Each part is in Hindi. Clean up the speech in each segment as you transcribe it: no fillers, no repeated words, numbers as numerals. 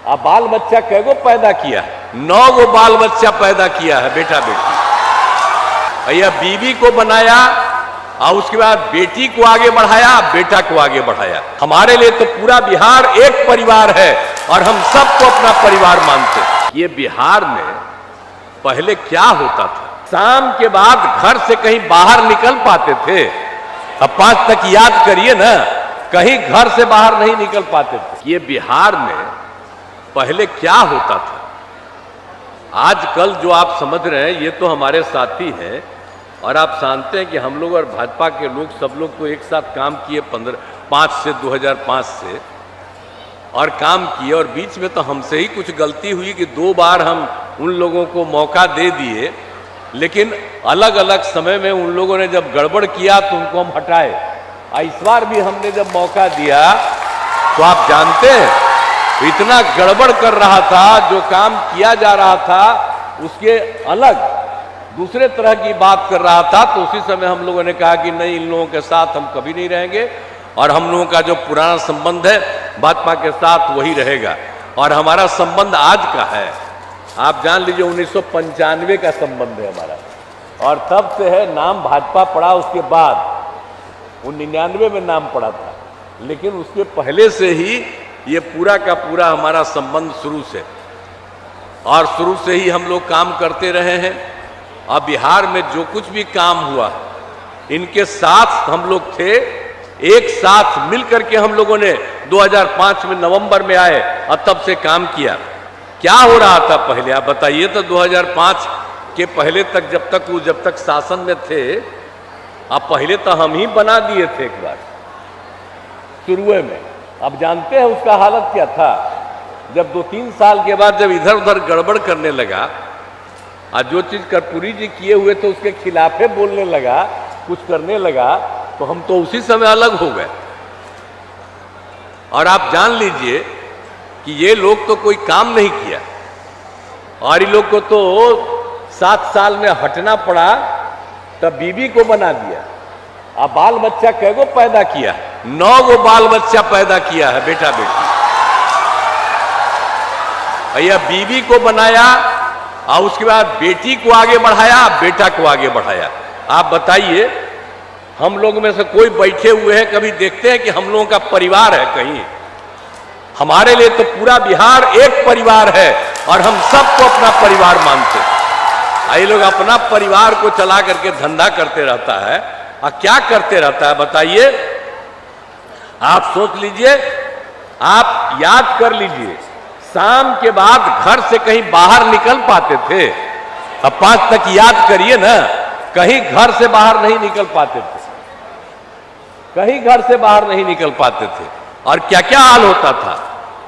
अब बाल बच्चा कैगो पैदा किया है? 9 गो बाल बच्चा पैदा किया है, बेटा बेटी। भैया बीवी को बनाया और उसके बाद बेटी को आगे बढ़ाया, बेटा को आगे बढ़ाया। हमारे लिए तो पूरा बिहार एक परिवार है और हम सबको अपना परिवार मानते हैं। ये बिहार में पहले क्या होता था, शाम के बाद घर से कहीं बाहर निकल पाते थे? अब 5 तक याद करिए ना, कहीं घर से बाहर नहीं निकल पाते थे। ये बिहार में पहले क्या होता था, आजकल जो आप समझ रहे हैं ये तो हमारे साथी हैं और आप जानते हैं कि हम लोग और भाजपा के लोग सब लोग तो एक साथ काम किए 2005 से और काम किए, और बीच में तो हमसे ही कुछ गलती हुई कि 2 बार हम उन लोगों को मौका दे दिए, लेकिन अलग अलग समय में उन लोगों ने जब गड़बड़ किया तो उनको हम हटाए। इस बार भी हमने जब मौका दिया तो आप जानते हैं इतना गड़बड़ कर रहा था, जो काम किया जा रहा था उसके अलग दूसरे तरह की बात कर रहा था। तो उसी समय हम लोगों ने कहा कि नहीं, इन लोगों के साथ हम कभी नहीं रहेंगे और हम लोगों का जो पुराना संबंध है भाजपा के साथ वही रहेगा। और हमारा संबंध आज का है, आप जान लीजिए 1995 का संबंध है हमारा, और तब से है। नाम भाजपा पड़ा उसके बाद 99 में नाम पड़ा था, लेकिन उसके पहले से ही ये पूरा का पूरा हमारा संबंध शुरू से, और शुरू से ही हम लोग काम करते रहे हैं। और बिहार में जो कुछ भी काम हुआ इनके साथ हम लोग थे, एक साथ मिलकर के हम लोगों ने 2005 में नवंबर में आए और तब से काम किया। क्या हो रहा था पहले आप बताइए तो? 2005 के पहले तक जब तक शासन में थे, अब पहले तो हम ही बना दिए थे एक बार शुरू में। अब जानते हैं उसका हालत क्या था, जब 2-3 साल के बाद जब इधर उधर गड़बड़ करने लगा और जो चीज कर्पूरी जी किए हुए थे उसके खिलाफे बोलने लगा, कुछ करने लगा, तो हम तो उसी समय अलग हो गए। और आप जान लीजिए कि ये लोग तो कोई काम नहीं किया और इन लोग को तो 7 साल में हटना पड़ा, तब बीवी को बना दिया। अब बाल बच्चा कैगो पैदा किया है? 9 गो बाल बच्चा पैदा किया है, बेटा बेटी। भैया बीवी को बनाया और उसके बाद बेटी को आगे बढ़ाया, बेटा को आगे बढ़ाया। आप बताइए, हम लोग में से कोई बैठे हुए हैं कभी देखते हैं कि हम लोगों का परिवार है कहीं? हमारे लिए तो पूरा बिहार एक परिवार है और हम सबको अपना परिवार मानते हैं। ये लोग अपना परिवार को चला करके धंधा करते रहता है। और क्या करते रहता है बताइए? आप सोच लीजिए, आप याद कर लीजिए, शाम के बाद घर से कहीं बाहर निकल पाते थे? अब 5 तक याद करिए ना, कहीं घर से बाहर नहीं निकल पाते थे, कहीं घर से बाहर नहीं निकल पाते थे। और क्या क्या हाल होता था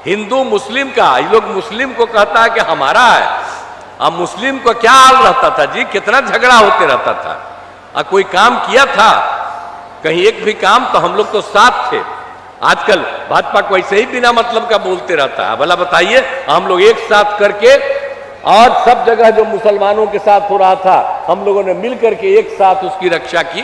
हिंदू मुस्लिम का? ये लोग मुस्लिम को कहता है कि हमारा है, अब मुस्लिम को क्या हाल रहता था जी? कितना झगड़ा होते रहता था। कोई काम किया था कहीं एक भी काम? तो हम लोग तो साथ थे। आजकल भाजपा को ऐसे ही बिना मतलब का बोलते रहता है। भला बताइए, हम लोग एक साथ करके और सब जगह जो मुसलमानों के साथ हो रहा था हम लोगों ने मिल करके एक साथ उसकी रक्षा की।